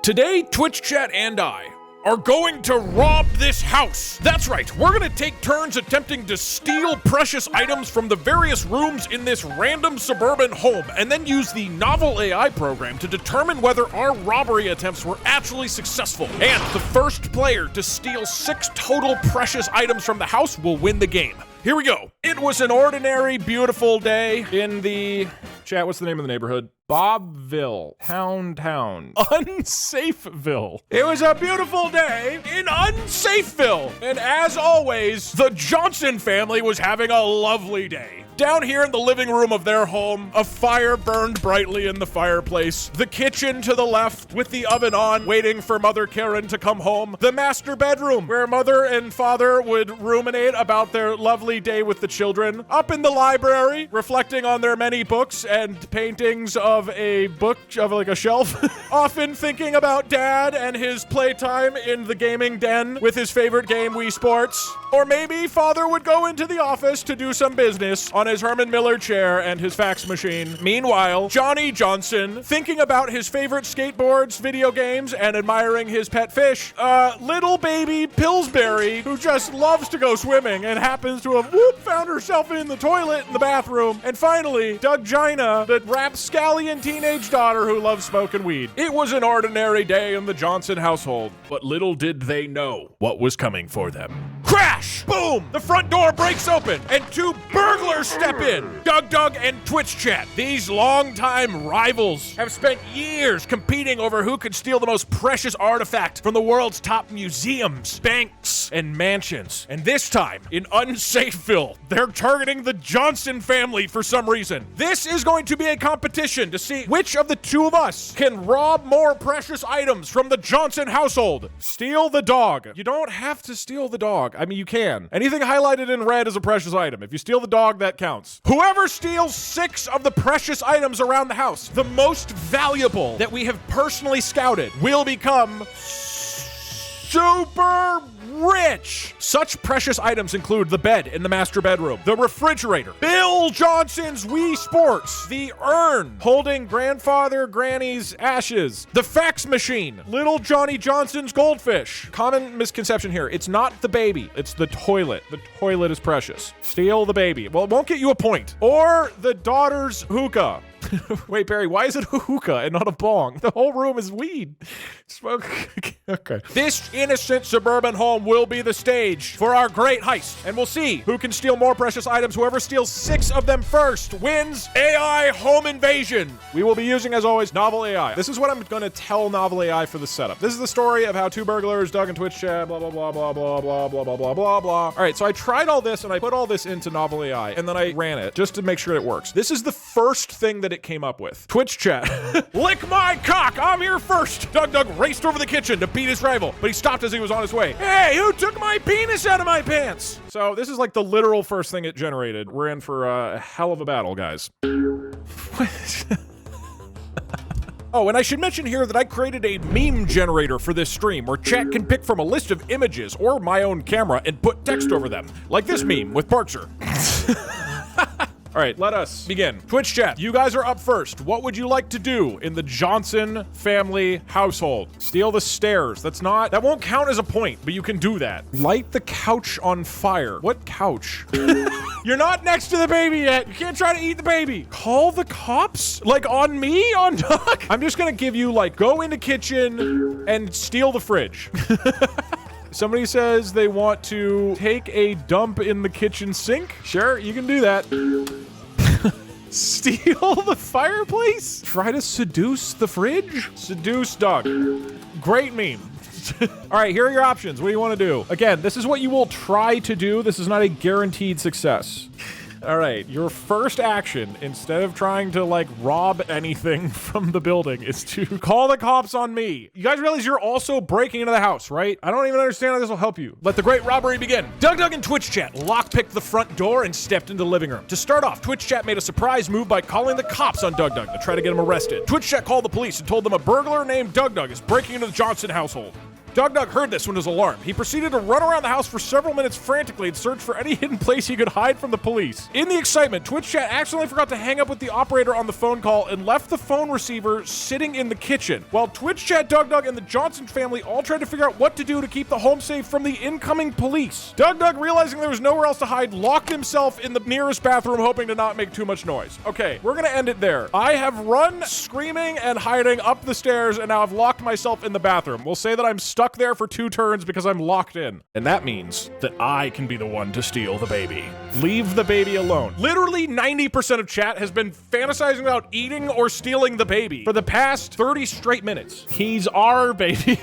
Today, Twitch chat and I are going to rob this house. That's right, we're gonna take turns attempting to steal precious items from the various rooms in this random suburban home, and then use the novel AI program to determine whether our robbery attempts were actually successful. And the first player to steal 6 total precious items from the house will win the game. Here we go. It was an ordinary, beautiful day in the... Chat, what's the name of the neighborhood? Bobville. Town. Unsafeville. It was a beautiful day in Unsafeville. And as always, the Johnson family was having a lovely day. Down here in the living room of their home, a fire burned brightly in the fireplace. The kitchen to the left with the oven on, waiting for Mother Karen to come home. The master bedroom, where mother and father would ruminate about their lovely day with the children. Up in the library, reflecting on their many books and paintings of a book, of like a shelf. Often thinking about dad and his playtime in the gaming den with his favorite game, Wii Sports. Or maybe father would go into the office to do some business on his Herman Miller chair and his fax machine. Meanwhile, Johnny Johnson, thinking about his favorite skateboards, video games, and admiring his pet fish. Little baby Pillsbury, who just loves to go swimming and happens to have found herself in the toilet in the bathroom. And finally, DugGina, the rapscallion teenage daughter who loves smoking weed. It was an ordinary day in the Johnson household, but little did they know what was coming for them. Crash! Boom! The front door breaks open, and 2 burglars step in. DugDug and Twitch chat, these longtime rivals, have spent years competing over who could steal the most precious artifact from the world's top museums, banks, and mansions. And this time, in Unsafeville, they're targeting the Johnson family for some reason. This is going to be a competition to see which of the 2 of us can rob more precious items from the Johnson household. Steal the dog. You don't have to steal the dog. I mean, you can. Anything highlighted in red is a precious item. If you steal the dog, that counts. Whoever steals 6 of the precious items around the house, the most valuable that we have personally scouted, will become super rich. Such precious items include the bed in the master bedroom, the refrigerator, Bill Johnson's Wii Sports, the urn holding grandfather Granny's ashes, the fax machine, little Johnny Johnson's goldfish. Common misconception here, it's not the baby, it's the toilet. The toilet is precious. Steal the baby. Well, it won't get you a point. Or the daughter's hookah. Wait, Barry, why is it a hookah and not a bong? The whole room is weed. Smoke. Okay. This innocent suburban home will be the stage for our great heist, and we'll see who can steal more precious items. Whoever steals 6 of them first wins AI home invasion. We will be using, as always, novel AI. This is what I'm going to tell novel AI for the setup. This is the story of how 2 burglars, Doug and Twitch chat, blah, blah, blah, blah, blah, blah, blah, blah, blah, blah, blah. All right, so I tried all this, and I put all this into novel AI, and then I ran it just to make sure it works. This is the first thing that it came up with. Twitch chat. Lick my cock! I'm here first! DugDug raced over the kitchen to beat his rival, but he stopped as he was on his way. Hey, who took my penis out of my pants? So this is like the literal first thing it generated. We're in for a hell of a battle, guys. Oh, and I should mention here that I created a meme generator for this stream where chat can pick from a list of images or my own camera and put text over them. Like this meme with Parkser. All right, let us begin. Twitch chat, you guys are up first. What would you like to do in the Johnson family household? Steal the stairs. That won't count as a point, but you can do that. Light the couch on fire. What couch? You're not next to the baby yet. You can't try to eat the baby. Call the cops? Like on me? On Doug? I'm just gonna give you like, go into kitchen and steal the fridge. Somebody says they want to take a dump in the kitchen sink. Sure, you can do that. Steal the fireplace? Try to seduce the fridge? Seduce Doug. Great meme. All right, here are your options. What do you want to do? Again, this is what you will try to do. This is not a guaranteed success. All right, your first action, instead of trying to like rob anything from the building, is to call the cops on me. You guys realize you're also breaking into the house, right? I don't even understand how this will help you. Let the great robbery begin. DugDug and Twitch chat lockpicked the front door and stepped into the living room. To start off, Twitch chat made a surprise move by calling the cops on DugDug to try to get him arrested. Twitch chat called the police and told them a burglar named DugDug is breaking into the Johnson household. DugDug heard this and was alarmed. He proceeded to run around the house for several minutes frantically and search for any hidden place he could hide from the police. In the excitement, Twitch chat accidentally forgot to hang up with the operator on the phone call and left the phone receiver sitting in the kitchen. While Twitch chat, DugDug, and the Johnson family all tried to figure out what to do to keep the home safe from the incoming police. DugDug, realizing there was nowhere else to hide, locked himself in the nearest bathroom, hoping to not make too much noise. Okay, we're gonna end it there. I have run screaming and hiding up the stairs, and now I've locked myself in the bathroom. We'll say that I'm stuck there for 2 turns because I'm locked in. And that means that I can be the one to steal the baby. Leave the baby alone. Literally 90% of chat has been fantasizing about eating or stealing the baby for the past 30 straight minutes. He's our baby.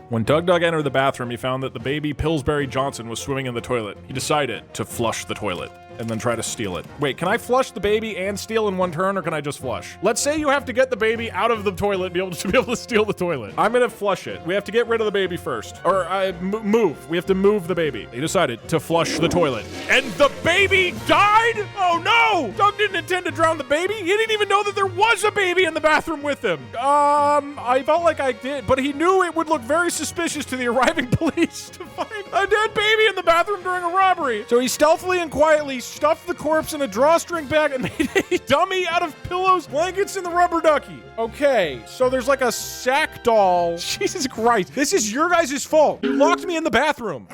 When DugDug entered the bathroom, he found that the baby Pillsbury Johnson was swimming in the toilet. He decided to flush the toilet and then try to steal it. Wait, can I flush the baby and steal in one turn, or can I just flush? Let's say you have to get the baby out of the toilet to be able to steal the toilet. I'm gonna flush it. We have to get rid of the baby first. Or move. We have to move the baby. He decided to flush the toilet. And the baby died? Oh no! Doug didn't intend to drown the baby. He didn't even know that there was a baby in the bathroom with him. I felt like I did, but he knew it would look very suspicious to the arriving police to find a dead baby in the bathroom during a robbery. So he stealthily and quietly stuffed the corpse in a drawstring bag and made a dummy out of pillows, blankets, and the rubber ducky. Okay, so there's like a sack doll. Jesus Christ, this is your guys' fault. You locked me in the bathroom.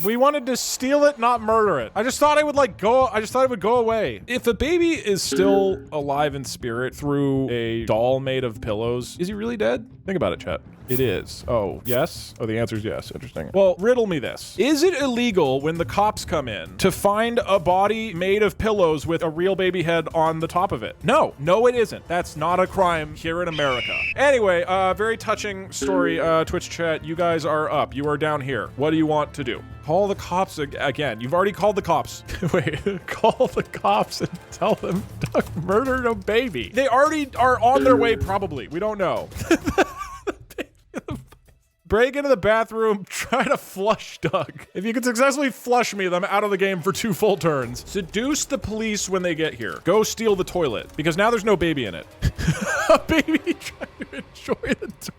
We wanted to steal it, not murder it. I just thought it would go away. If a baby is still alive in spirit through a doll made of pillows, is he really dead? Think about it, chat. It is. Oh, yes? Oh, the answer is yes. Interesting. Well, riddle me this. Is it illegal when the cops come in to find a body made of pillows with a real baby head on the top of it? No. No, it isn't. That's not a crime here in America. Anyway, very touching story. Twitch chat, you guys are up. You are down here. What do you want to do? Call the cops again. You've already called the cops. Wait, call the cops and tell them Doug murdered a baby. They already are on their way, probably. We don't know. Break into the bathroom, try to flush Doug. If you can successfully flush me, then I'm out of the game for 2 full turns. Seduce the police when they get here. Go steal the toilet, because now there's no baby in it. A baby trying to enjoy the toilet.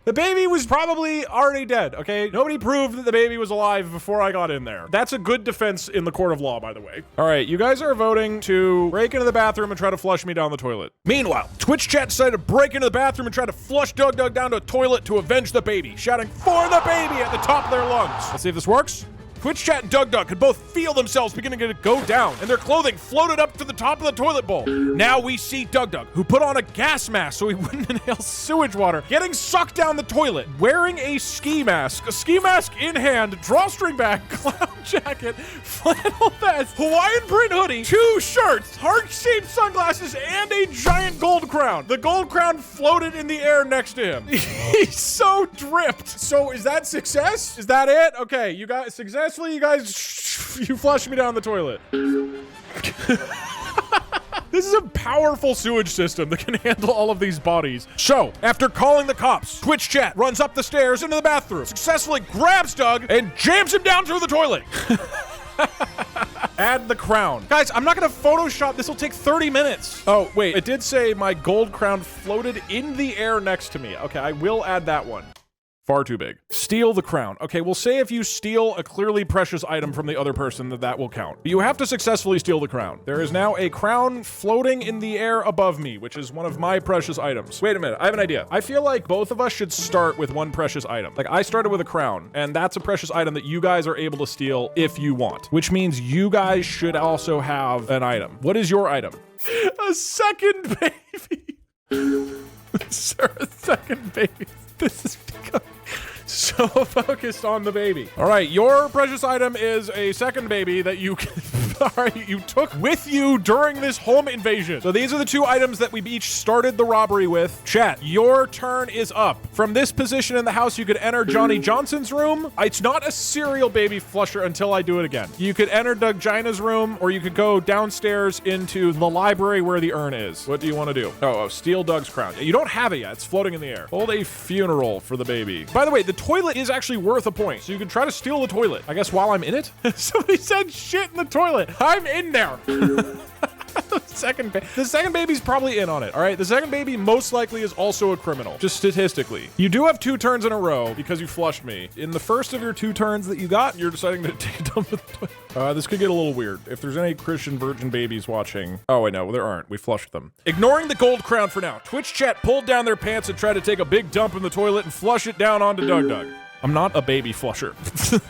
The baby was probably already dead, okay? Nobody proved that the baby was alive before I got in there. That's a good defense in the court of law, by the way. All right, you guys are voting to break into the bathroom and try to flush me down the toilet. Meanwhile, Twitch chat decided to break into the bathroom and try to flush DugDug down to a toilet to avenge the baby, shouting "for the baby" at the top of their lungs. Let's see if this works. Twitch chat and DugDug could both feel themselves beginning to go down, and their clothing floated up to the top of the toilet bowl. Now we see DugDug, who put on a gas mask so he wouldn't inhale sewage water, getting sucked down the toilet, wearing a ski mask in hand, drawstring bag, clown jacket, flannel vest, Hawaiian print hoodie, 2 shirts, heart-shaped sunglasses, and a giant gold crown. The gold crown floated in the air next to him. He's so dripped. So is that success? Is that it? Okay, you guys, successfully, you guys, you flushed me down the toilet. This is a powerful sewage system that can handle all of these bodies. So, after calling the cops, Twitch chat runs up the stairs into the bathroom, successfully grabs Doug, and jams him down through the toilet. Add the crown. Guys, I'm not gonna Photoshop. This will take 30 minutes. Oh, wait. It did say my gold crown floated in the air next to me. Okay, I will add that one. Far too big. Steal the crown. Okay, we'll say if you steal a clearly precious item from the other person, that will count. But you have to successfully steal the crown. There is now a crown floating in the air above me, which is one of my precious items. Wait a minute, I have an idea. I feel like both of us should start with one precious item. Like, I started with a crown, and that's a precious item that you guys are able to steal if you want, which means you guys should also have an item. What is your item? A second baby. Sir, a second baby. This is becoming so focused on the baby. All right, your precious item is a second baby that you you took with you during this home invasion. So these are the 2 items that we each started the robbery with. Chat, your turn is up. From this position in the house, you could enter Johnny Johnson's room. It's not a serial baby flusher until I do it again. You could enter Doug Gina's room, or you could go downstairs into the library where the urn is. What do you want to do? Oh, steal Doug's crown. You don't have it yet. It's floating in the air. Hold a funeral for the baby. By the way, the toilet is actually worth a point, so you can try to steal the toilet. I guess while I'm in it? Somebody said shit in the toilet. I'm in there. The second baby's probably in on it, all right? The second baby most likely is also a criminal, just statistically. You do have 2 turns in a row because you flushed me. In the first of your 2 turns that you got, you're deciding to take a dump in the toilet. This could get a little weird. If there's any Christian virgin babies watching. Oh, wait, no, there aren't. We flushed them. Ignoring the gold crown for now, Twitch chat pulled down their pants and tried to take a big dump in the toilet and flush it down onto DugDug. I'm not a baby flusher.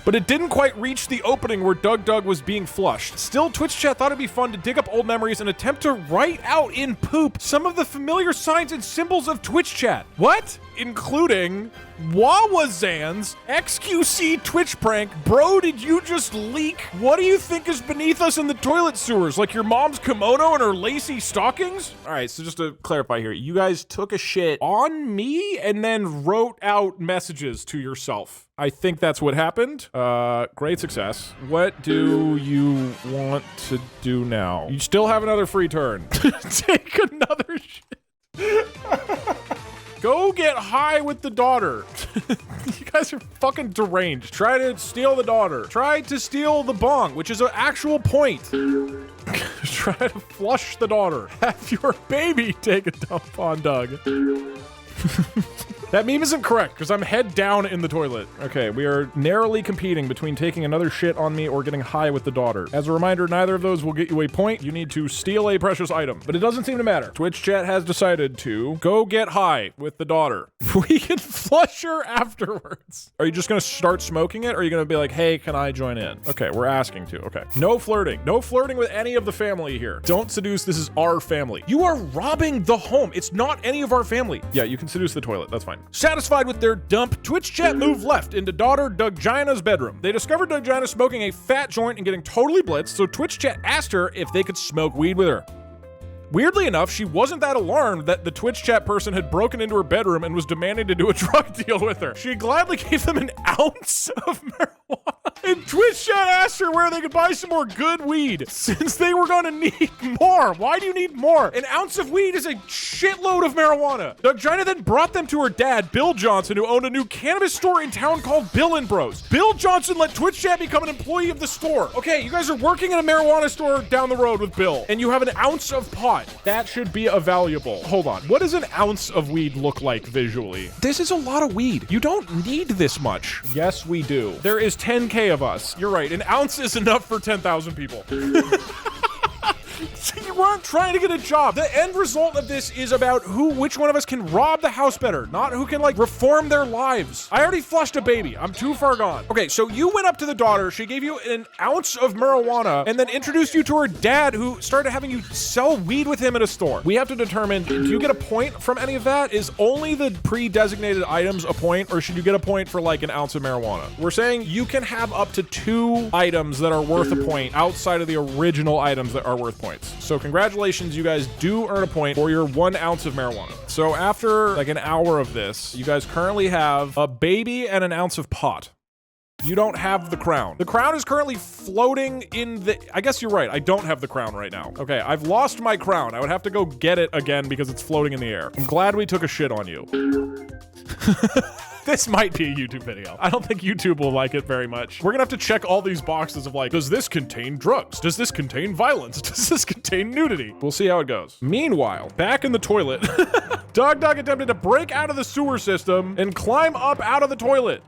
But it didn't quite reach the opening where DugDug was being flushed. Still, Twitch chat thought it'd be fun to dig up old memories and attempt to write out in poop some of the familiar signs and symbols of Twitch chat. What? Including Wawazans, XQC Twitch prank, bro, did you just leak? What do you think is beneath us in the toilet sewers? Like your mom's kimono and her lacy stockings? All right, so just to clarify here, you guys took a shit on me and then wrote out messages to yourself. I think that's what happened. Great success. What do you want to do now? You still have another free turn. Take another shit. Go get high with the daughter. You guys are fucking deranged. Try to steal the daughter. Try to steal the bong, which is an actual point. Try to flush the daughter. Have your baby take a dump on Doug. That meme isn't correct, because I'm head down in the toilet. Okay, we are narrowly competing between taking another shit on me or getting high with the daughter. As a reminder, neither of those will get you a point. You need to steal a precious item. But it doesn't seem to matter. Twitch chat has decided to go get high with the daughter. We can flush her afterwards. Are you just gonna start smoking it, or are you gonna be like, hey, can I join in? Okay, we're asking to. Okay. No flirting. No flirting with any of the family here. Don't seduce. This is our family. You are robbing the home. It's not any of our family. Yeah, you can seduce the toilet. That's fine. Satisfied with their dump, Twitch chat moved left into daughter DugGina's bedroom. They discovered DugGina smoking a fat joint and getting totally blitzed, so Twitch chat asked her if they could smoke weed with her. Weirdly enough, she wasn't that alarmed that the Twitch chat person had broken into her bedroom and was demanding to do a drug deal with her. She gladly gave them an ounce of marijuana. And Twitch chat asked her where they could buy some more good weed, since they were gonna need more. Why do you need more? An ounce of weed is a shitload of marijuana. DugGina then brought them to her dad, Bill Johnson, who owned a new cannabis store in town called Bill & Bros. Bill Johnson let Twitch chat become an employee of the store. Okay, you guys are working in a marijuana store down the road with Bill, and you have an ounce of pot. That should be a valuable. Hold on. What does an ounce of weed look like visually? This is a lot of weed. You don't need this much. Yes, we do. There is 10K of us. You're right. An ounce is enough for 10,000 people. You weren't trying to get a job. The end result of this is about which one of us can rob the house better, not who can, like, reform their lives. I already flushed a baby. I'm too far gone. Okay, so you went up to the daughter. She gave you an ounce of marijuana and then introduced you to her dad, who started having you sell weed with him at a store. We have to determine, do you get a point from any of that? Is only the pre-designated items a point, or should you get a point for, like, an ounce of marijuana? We're saying you can have up to 2 items that are worth a point outside of the original items that are worth points. So congratulations, you guys do earn a point for your 1 ounce of marijuana. So after like an hour of this, you guys currently have a baby and an ounce of pot. You don't have the crown. The crown is currently floating in the... I guess you're right. I don't have the crown right now. Okay, I've lost my crown. I would have to go get it again because it's floating in the air. I'm glad we took a shit on you. This might be a YouTube video. I don't think YouTube will like it very much. We're gonna have to check all these boxes of like, does this contain drugs? Does this contain violence? Does this contain nudity? We'll see how it goes. Meanwhile, back in the toilet, DugDug attempted to break out of the sewer system and climb up out of the toilet.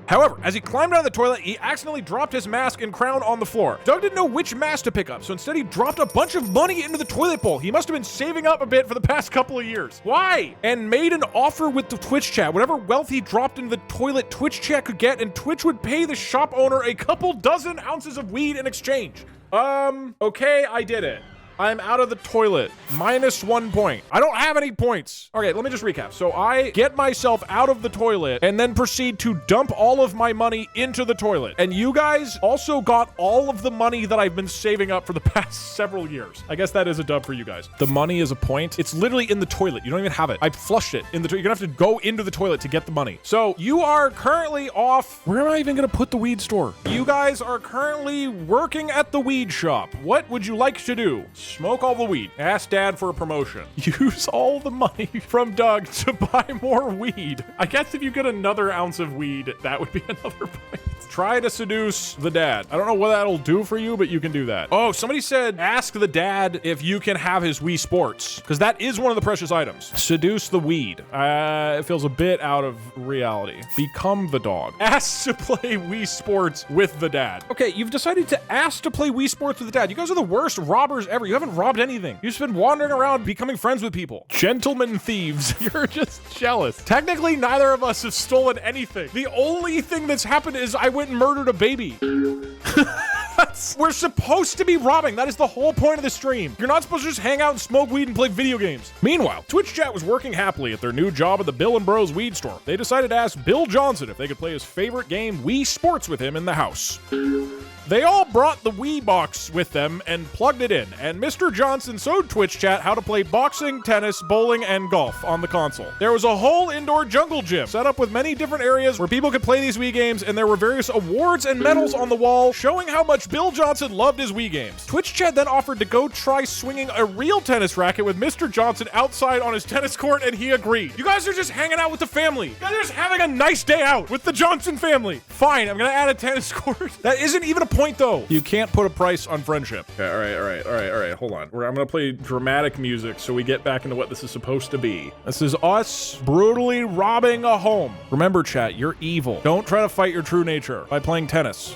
However, as he climbed out of the toilet, he accidentally dropped his mask and crown on the floor. Doug didn't know which mask to pick up, so instead he dropped a bunch of money into the toilet bowl. He must have been saving up a bit for the past couple of years. Why? And made an offer with the Twitch chat. Whatever wealth he dropped into the toilet, Twitch chat could get, and Twitch would pay the shop owner a couple dozen ounces of weed in exchange. Okay, I did it. I'm out of the toilet. -1 point. I don't have any points. Okay, let me just recap. So I get myself out of the toilet and then proceed to dump all of my money into the toilet. And you guys also got all of the money that I've been saving up for the past several years. I guess that is a dub for you guys. The money is a point. It's literally in the toilet. You don't even have it. I flushed it in the toilet. You're gonna have to go into the toilet to get the money. So you are currently off. Where am I even gonna put the weed store? You guys are currently working at the weed shop. What would you like to do? Smoke all the weed. Ask dad for a promotion. Use all the money from Doug to buy more weed. I guess if you get another ounce of weed, that would be another point. Try to seduce the dad. I don't know what that'll do for you, but you can do that. Oh, somebody said ask the dad if you can have his Wii Sports, because that is one of the precious items. Seduce the weed. It feels a bit out of reality. Become the dog. Ask to play Wii Sports with the dad. Okay, you've decided to ask to play Wii Sports with the dad. You guys are the worst robbers ever. You haven't robbed anything. You've just been wandering around becoming friends with people. Gentlemen thieves. You're just jealous. Technically, neither of us have stolen anything. The only thing that's happened is I went and murdered a baby. We're supposed to be robbing. That is the whole point of the stream. You're not supposed to just hang out and smoke weed and play video games. Meanwhile, Twitch chat was working happily at their new job at the Bill and Bros Weed Store. They decided to ask Bill Johnson if they could play his favorite game, Wii Sports, with him in the house. They all brought the Wii box with them and plugged it in, and Mr. Johnson showed Twitch chat how to play boxing, tennis, bowling, and golf on the console. There was a whole indoor jungle gym set up with many different areas where people could play these Wii games, and there were various awards and medals on the wall showing how much Bill Johnson loved his Wii games. Twitch chat then offered to go try swinging a real tennis racket with Mr. Johnson outside on his tennis court, and he agreed. You guys are just hanging out with the family. You guys are just having a nice day out with the Johnson family. Fine, I'm gonna add a tennis court. That isn't even a point though. You can't put a price on friendship. Okay, all right, hold on. I'm gonna play dramatic music so we get back into what this is supposed to be. This is us brutally robbing a home. Remember, chat, you're evil. Don't try to fight your true nature by playing tennis.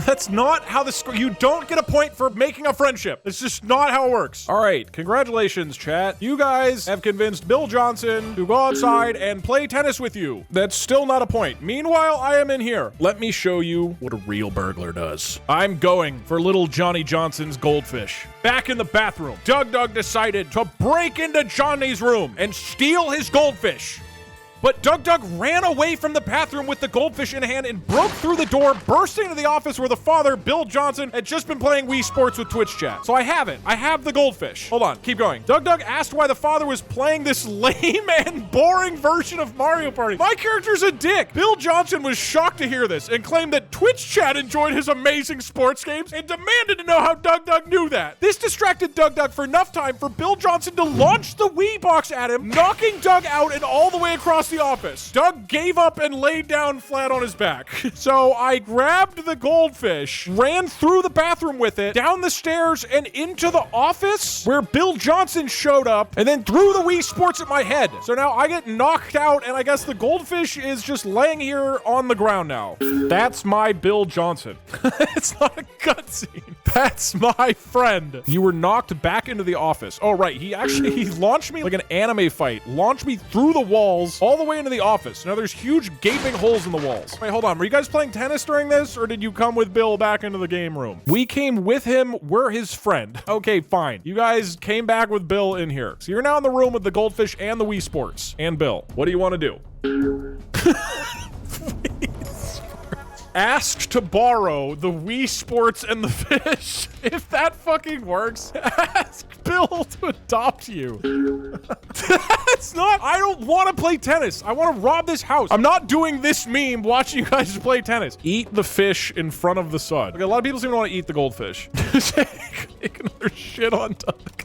That's not how you don't get a point for making a friendship. It's just not how it works. All right, congratulations, chat. You guys have convinced Bill Johnson to go outside and play tennis with you. That's still not a point. Meanwhile, I am in here. Let me show you what a real burglar does. I'm going for little Johnny Johnson's goldfish. Back in the bathroom, DugDug decided to break into Johnny's room and steal his goldfish. But DugDug ran away from the bathroom with the goldfish in hand and broke through the door, bursting into the office where the father, Bill Johnson, had just been playing Wii Sports with Twitch chat. So I have it. I have the goldfish. Hold on, keep going. DugDug asked why the father was playing this lame and boring version of Mario Party. My character's a dick. Bill Johnson was shocked to hear this and claimed that Twitch chat enjoyed his amazing sports games and demanded to know how DugDug knew that. This distracted DugDug for enough time for Bill Johnson to launch the Wii box at him, knocking Doug out and all the way across the office. Doug gave up and laid down flat on his back. So I grabbed the goldfish, ran through the bathroom with it, down the stairs and into the office where Bill Johnson showed up, and then threw the Wii Sports at my head. So now I get knocked out, and I guess the goldfish is just laying here on the ground now. That's my Bill Johnson. It's not a cutscene. That's my friend. You were knocked back into the office. Oh, right. He launched me like an anime fight. Launched me through the walls all the way into the office. Now there's huge gaping holes in the walls. Wait, hold on. Were you guys playing tennis during this, or did you come with Bill back into the game room? We came with him. We're his friend. Okay, fine. You guys came back with Bill in here. So you're now in the room with the goldfish and the Wii Sports and Bill. What do you want to do? Ask to borrow the Wii Sports and the fish. If that fucking works, ask Bill to adopt you. That's not, I don't want to play tennis. I want to rob this house. I'm not doing this meme watching you guys play tennis. Eat the fish in front of the sun. Okay, a lot of people seem to want to eat the goldfish. Take another shit on Doug.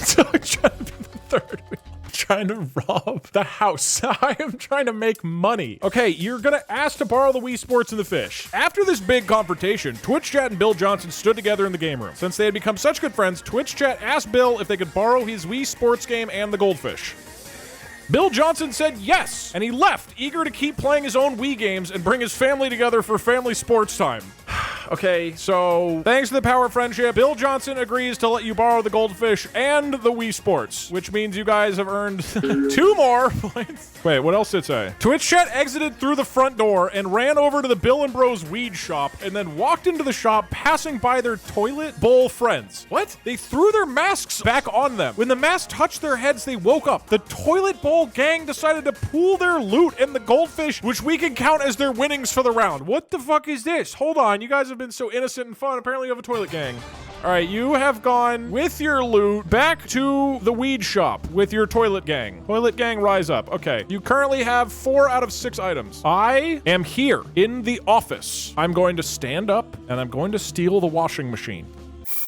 So I'm trying to be the third wheel. Trying to rob the house. I am trying to make money. Okay, you're gonna ask to borrow the Wii Sports and the fish. After this big confrontation, Twitch chat and Bill Johnson stood together in the game room. Since they had become such good friends, Twitch chat asked Bill if they could borrow his Wii Sports game and the goldfish. Bill Johnson said yes, and he left, eager to keep playing his own Wii games and bring his family together for family sports time. Okay, so thanks to the power of friendship, Bill Johnson agrees to let you borrow the goldfish and the Wii Sports, which means you guys have earned 2 more points. Wait, what else did it say? Twitch chat exited through the front door and ran over to the Bill and Bros weed shop and then walked into the shop, passing by their toilet bowl friends. What? They threw their masks back on them. When the masks touched their heads, they woke up. The toilet bowl gang decided to pool their loot and the goldfish, which we can count as their winnings for the round. What the fuck is this? Hold on, you guys have been so innocent and fun. Apparently you have a toilet gang. All right, you have gone with your loot back to the weed shop with your toilet gang. Toilet gang, rise up. Okay, you currently have 4 out of 6 items. I am here in the office. I'm going to stand up and I'm going to steal the washing machine.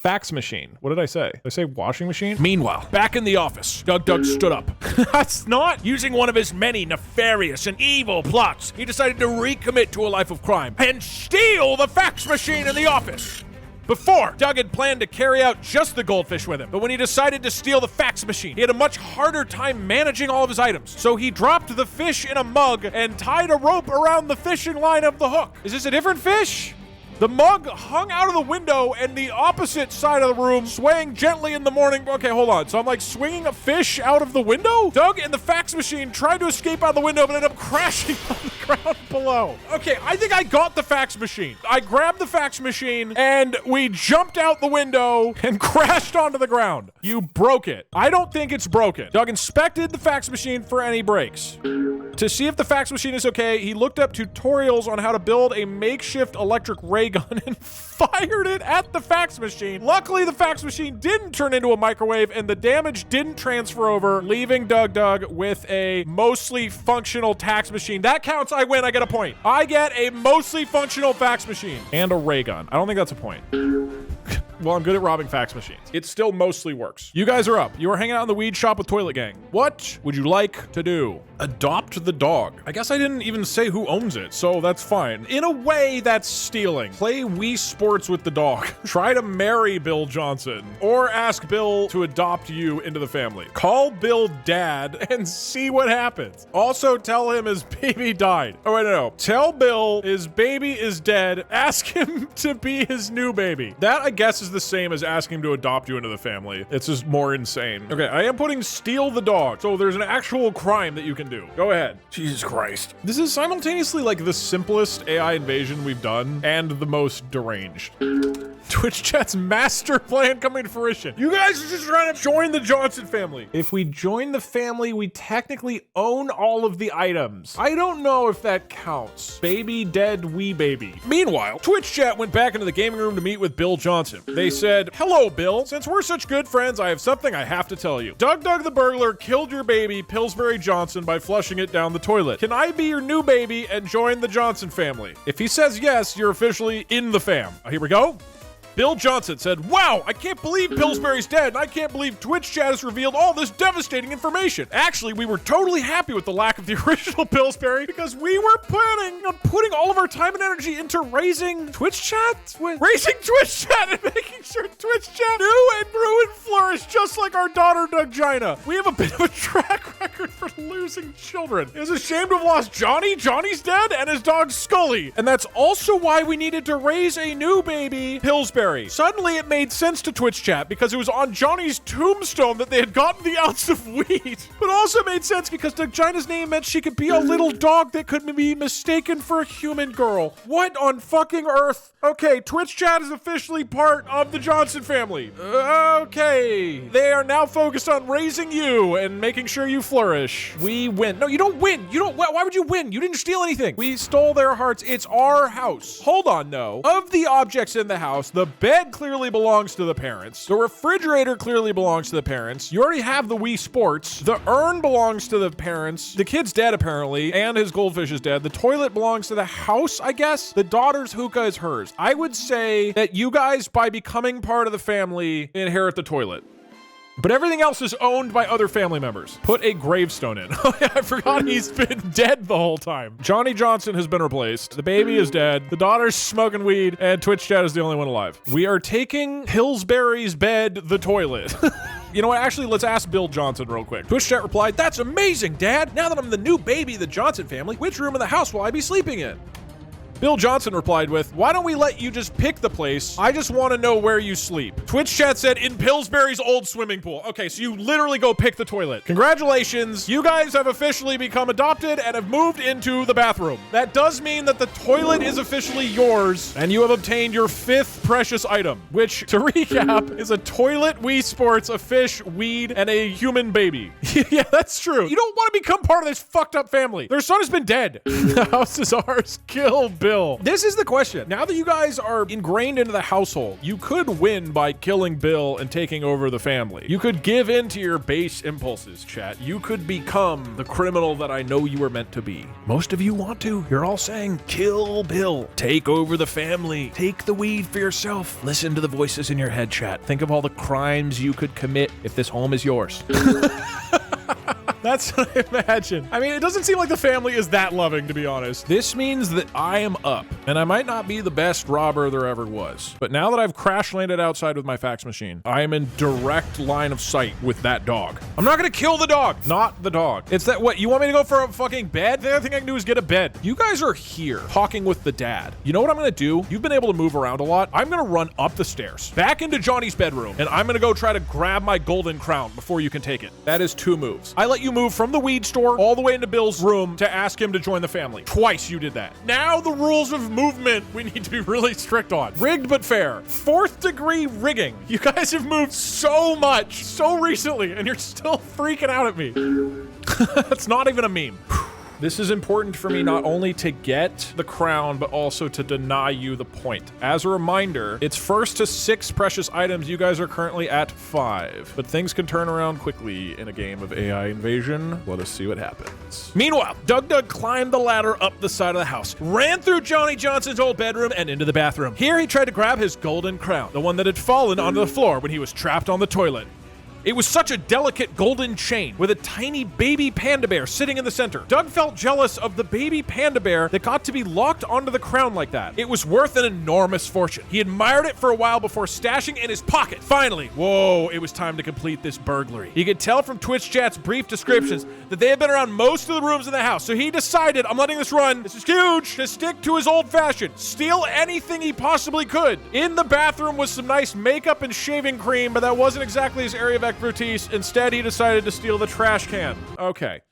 fax machine. What did I say? Did I say washing machine? Meanwhile, back in the office, DugDug stood up. That's not using one of his many nefarious and evil plots. He decided to recommit to a life of crime and steal the fax machine in the office. Before, Doug had planned to carry out just the goldfish with him, but when he decided to steal the fax machine, he had a much harder time managing all of his items. So he dropped the fish in a mug and tied a rope around the fishing line of the hook. Is this a different fish? The mug hung out of the window and the opposite side of the room, swaying gently in the morning. Okay, hold on. So I'm like swinging a fish out of the window? Doug and the fax machine tried to escape out the window, but ended up crashing on the ground below. Okay, I think I got the fax machine. I grabbed the fax machine and we jumped out the window and crashed onto the ground. You broke it. I don't think it's broken. Doug inspected the fax machine for any breaks. To see if the fax machine is okay, he looked up tutorials on how to build a makeshift electric ray gun and fired it at the fax machine. Luckily, the fax machine didn't turn into a microwave and the damage didn't transfer over, leaving DugDug with a mostly functional fax machine. That counts. I win. I get a point. I get a mostly functional fax machine and a ray gun. I don't think that's a point. Well, I'm good at robbing fax machines. It still mostly works. You guys are up. You are hanging out in the weed shop with Toilet Gang. What would you like to do? Adopt the dog. I guess I didn't even say who owns it, so that's fine. In a way, that's stealing. Play Wii Sports with the dog. Try to marry Bill Johnson. Or ask Bill to adopt you into the family. Call Bill dad and see what happens. Also, tell him his baby died. Oh, wait, no. Tell Bill his baby is dead. Ask him to be his new baby. That, I guess, is the same as asking him to adopt you into the family. It's just more insane. Okay, I am putting steal the dog. So there's an actual crime that you can do. Go ahead. Jesus Christ. This is simultaneously like the simplest AI invasion we've done and the most deranged. Twitch chat's master plan coming to fruition. You guys are just trying to join the Johnson family. If we join the family, we technically own all of the items. I don't know if that counts. Baby dead wee baby. Meanwhile, Twitch chat went back into the gaming room to meet with Bill Johnson. They said, "Hello, Bill. Since we're such good friends, I have something I have to tell you. DugDug the burglar killed your baby, Pillsbury Johnson, by flushing it down the toilet. Can I be your new baby and join the Johnson family? If he says yes, you're officially in the fam." Here we go. Bill Johnson said, "Wow, I can't believe Pillsbury's dead, and I can't believe Twitch chat has revealed all this devastating information. Actually, we were totally happy with the lack of the original Pillsbury because we were planning on putting all of our time and energy into raising Twitch chat? Raising Twitch chat and making sure Twitch chat knew and grew and flourished just like our daughter DugGina. We have a bit of a track record for losing children. It was a shame to have lost Johnny. Johnny's dead, and his dog Scully. And that's also why we needed to raise a new baby, Pillsbury. Suddenly it made sense to Twitch chat because it was on Johnny's tombstone that they had gotten the ounce of weed. But also made sense because DugGina's name meant she could be a little dog that could be mistaken for a human girl. What on fucking earth? Okay, Twitch chat is officially part of the Johnson family. Okay. They are now focused on raising you and making sure you flourish. We win. No, you don't win. You don't. Why would you win? You didn't steal anything. We stole their hearts. It's our house. Hold on, no. Of the objects in the house, the bed clearly belongs to the parents. The refrigerator clearly belongs to the parents. You already have the Wii Sports. The urn belongs to the parents. The kid's dead, apparently, and his goldfish is dead. The toilet belongs to the house, I guess. The daughter's hookah is hers. I would say that you guys, by becoming part of the family, inherit the toilet. But everything else is owned by other family members. Put a gravestone in. Oh yeah, I forgot he's been dead the whole time. Johnny Johnson has been replaced. The baby is dead. The daughter's smoking weed, and Twitch chat is the only one alive. We are taking Pillsbury's bed, the toilet. You know what? Actually, let's ask Bill Johnson real quick. Twitch chat replied, "That's amazing, Dad. Now that I'm the new baby of the Johnson family, which room in the house will I be sleeping in?" Bill Johnson replied with, "Why don't we let you just pick the place? I just want to know where you sleep." Twitch chat said, "In Pillsbury's old swimming pool." Okay, so you literally go pick the toilet. Congratulations. You guys have officially become adopted and have moved into the bathroom. That does mean that the toilet is officially yours, and you have obtained your 5th precious item, which, to recap, is a toilet, Wii Sports, a fish, weed, and a human baby. Yeah, that's true. You don't want to become part of this fucked up family. Their son has been dead. The house is ours. Kill Bill. Bill. This is the question. Now that you guys are ingrained into the household, you could win by killing Bill and taking over the family. You could give in to your base impulses, chat. You could become the criminal that I know you were meant to be. Most of you want to. You're all saying, kill Bill. Take over the family. Take the weed for yourself. Listen to the voices in your head, chat. Think of all the crimes you could commit if this home is yours. That's what I imagine. I mean, it doesn't seem like the family is that loving, to be honest. This means that I am up, and I might not be the best robber there ever was. But now that I've crash landed outside with my fax machine, I am in direct line of sight with that dog. I'm not gonna kill the dog. Not the dog. It's that, what, you want me to go for a fucking bed? The only thing I can do is get a bed. You guys are here talking with the dad. You know what I'm gonna do? You've been able to move around a lot. I'm gonna run up the stairs, back into Johnny's bedroom, and I'm gonna go try to grab my golden crown before you can take it. That is 2 moves. I let you move from the weed store all the way into Bill's room to ask him to join the family. Twice you did that. Now the rules of movement we need to be really strict on. Rigged but fair. 4th degree rigging. You guys have moved so much so recently and you're still freaking out at me. That's not even a meme. This is important for me not only to get the crown, but also to deny you the point. As a reminder, it's first to 6 precious items. You guys are currently at 5, but things can turn around quickly in a game of AI invasion. Let us see what happens. Meanwhile, DugDug climbed the ladder up the side of the house, ran through Johnny Johnson's old bedroom and into the bathroom. Here he tried to grab his golden crown, the one that had fallen onto the floor when he was trapped on the toilet. It was such a delicate golden chain with a tiny baby panda bear sitting in the center. Doug felt jealous of the baby panda bear that got to be locked onto the crown like that. It was worth an enormous fortune. He admired it for a while before stashing in his pocket. Finally, whoa, it was time to complete this burglary. You could tell from Twitch chat's brief descriptions that they had been around most of the rooms in the house, so he decided, I'm letting this run, this is huge, to stick to his old-fashioned, steal anything he possibly could. In the bathroom was some nice makeup and shaving cream, but that wasn't exactly his area of expertise. Instead, he decided to steal the trash can. Okay.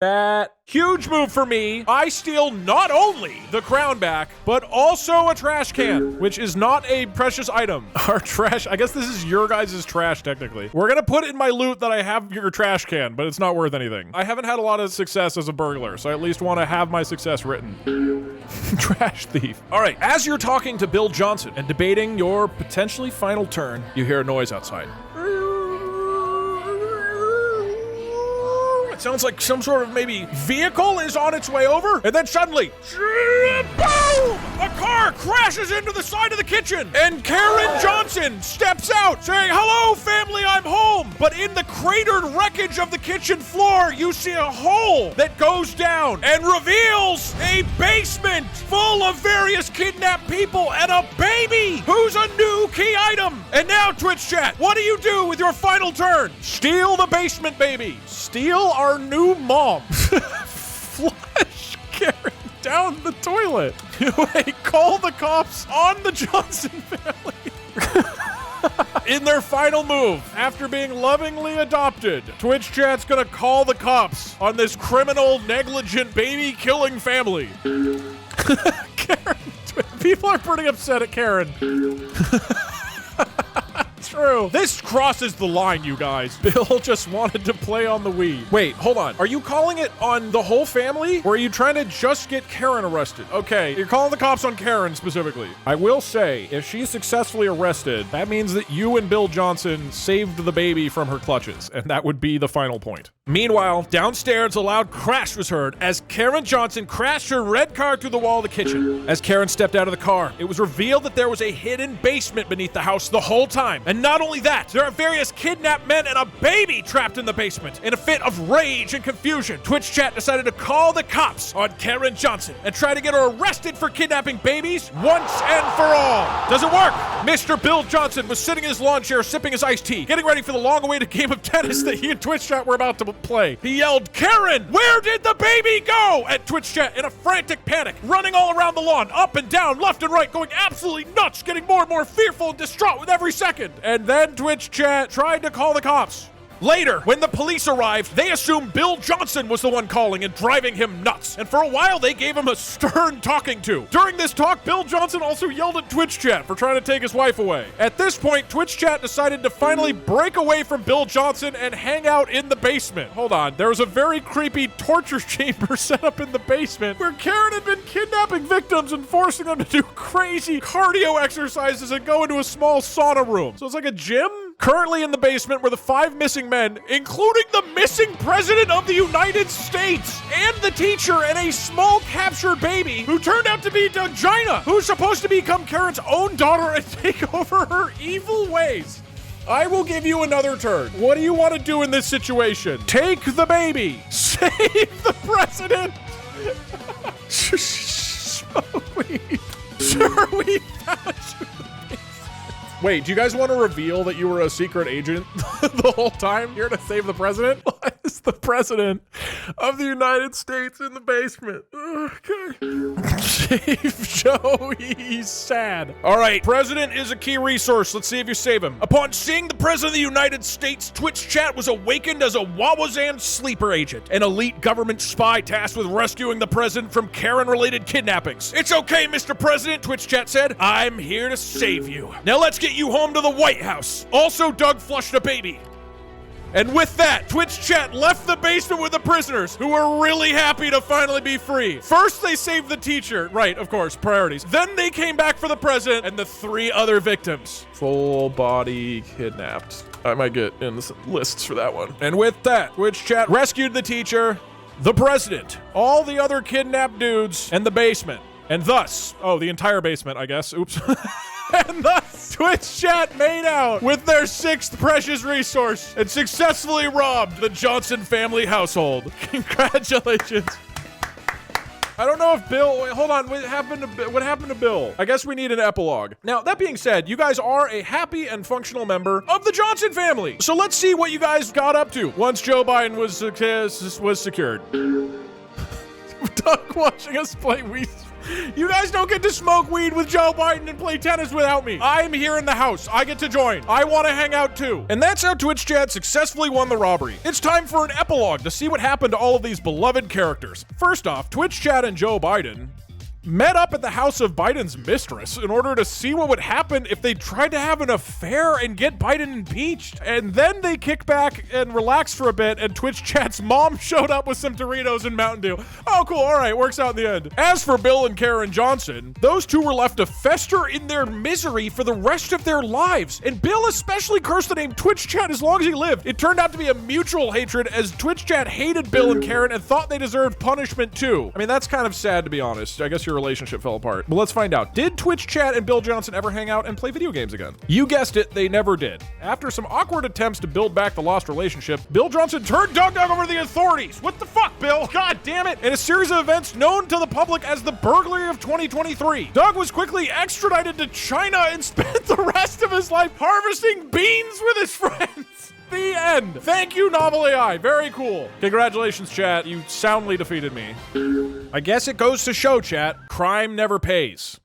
That huge move for me. I steal not only the crown back, but also a trash can, which is not a precious item. Our trash, I guess this is your guys' trash, technically. We're gonna put in my loot that I have your trash can, but it's not worth anything. I haven't had a lot of success as a burglar, so I at least want to have my success written. Trash thief. All right, as you're talking to Bill Johnson and debating your potentially final turn, you hear a noise outside. Sounds like some sort of maybe vehicle is on its way over, and then suddenly, boom! A car crashes into the side of the kitchen, and Karen Johnson steps out, saying, "Hello, family, I'm home." But in the cratered wreckage of the kitchen floor, you see a hole that goes down and reveals a basement full of various kidnapped people and a baby who's a new key item. And now, Twitch chat, what do you do with your final turn? Steal the basement baby. Steal our new mom. Flush Karen down the toilet. Wait, call the cops on the Johnson family. In their final move, after being lovingly adopted, Twitch chat's gonna call the cops on this criminal, negligent, baby-killing family. Karen, people are pretty upset at Karen. True. This crosses the line, you guys. Bill just wanted to play on the Wii. Wait, hold on. Are you calling it on the whole family? Or are you trying to just get Karen arrested? Okay, you're calling the cops on Karen specifically. I will say, if she's successfully arrested, that means that you and Bill Johnson saved the baby from her clutches, and that would be the final point. Meanwhile, downstairs, a loud crash was heard as Karen Johnson crashed her red car through the wall of the kitchen. As Karen stepped out of the car, it was revealed that there was a hidden basement beneath the house the whole time. And not only that, there are various kidnapped men and a baby trapped in the basement. In a fit of rage and confusion, Twitch chat decided to call the cops on Karen Johnson and try to get her arrested for kidnapping babies once and for all. Does it work? Mr. Bill Johnson was sitting in his lawn chair sipping his iced tea, getting ready for the long-awaited game of tennis that he and Twitch chat were about to play. He yelled, "Karen, where did the baby go?" at Twitch chat in a frantic panic, running all around the lawn, up and down, left and right, going absolutely nuts, getting more and more fearful and distraught with every second. And then Twitch chat tried to call the cops. Later, when the police arrived, they assumed Bill Johnson was the one calling and driving him nuts. And for a while, they gave him a stern talking to. During this talk, Bill Johnson also yelled at Twitch chat for trying to take his wife away. At this point, Twitch chat decided to finally break away from Bill Johnson and hang out in the basement. Hold on, there was a very creepy torture chamber set up in the basement where Karen had been kidnapping victims and forcing them to do crazy cardio exercises and go into a small sauna room. So it's like a gym? Currently in the basement were the 5 missing men, including the missing president of the United States, and the teacher, and a small captured baby who turned out to be DugDoug, who's supposed to become Karen's own daughter and take over her evil ways. I will give you another turn. What do you want to do in this situation? Take the baby. Save the president. Smoke weed. Sir, we found you. Wait, do you guys want to reveal that you were a secret agent the whole time here to save the president? Why is the president of the United States in the basement? Okay. Save Joe, he's sad. All right, president is a key resource. Let's see if you save him. Upon seeing the president of the United States, Twitch chat was awakened as a Wawazan sleeper agent, an elite government spy tasked with rescuing the president from Karen-related kidnappings. It's okay, Mr. President, Twitch chat said. I'm here to save you. Now let's get you home to the White House. Also, Doug flushed a baby. And with that, Twitch chat left the basement with the prisoners, who were really happy to finally be free. First, they saved the teacher. Right, of course, priorities. Then they came back for the president and the 3 other victims. Full body kidnapped. I might get in the lists for that one. And with that, Twitch chat rescued the teacher, the president, all the other kidnapped dudes, and the basement. And thus, the entire basement, I guess. Oops. And thus, Twitch chat made out with their 6th precious resource and successfully robbed the Johnson family household. Congratulations. I don't know if Bill, wait, hold on, what happened to Bill? I guess we need an epilogue. Now, that being said, you guys are a happy and functional member of the Johnson family. So let's see what you guys got up to once Joe Biden was secured. Doug watching us play Wii. You guys don't get to smoke weed with Joe Biden and play tennis without me. I'm here in the house. I get to join. I want to hang out too. And that's how Twitch chat successfully won the robbery. It's time for an epilogue to see what happened to all of these beloved characters. First off, Twitch chat and Joe Biden met up at the house of Biden's mistress in order to see what would happen if they tried to have an affair and get Biden impeached. And then they kicked back and relaxed for a bit, and Twitch chat's mom showed up with some Doritos and Mountain Dew. Oh, cool. All right. Works out in the end. As for Bill and Karen Johnson, those two were left to fester in their misery for the rest of their lives. And Bill especially cursed the name Twitch chat as long as he lived. It turned out to be a mutual hatred, as Twitch chat hated Bill and Karen and thought they deserved punishment too. I mean, that's kind of sad, to be honest. I guess your relationship fell apart. But let's find out. Did Twitch chat and Bill Johnson ever hang out and play video games again? You guessed it, they never did. After some awkward attempts to build back the lost relationship, Bill Johnson turned DugDug over to the authorities. What the fuck, Bill? God damn it. In a series of events known to the public as the burglary of 2023. Doug was quickly extradited to China and spent the rest of his life harvesting beans with his friends. The end. Thank you, Novel AI. Very cool. Congratulations, chat. You soundly defeated me. I guess it goes to show, chat, crime never pays.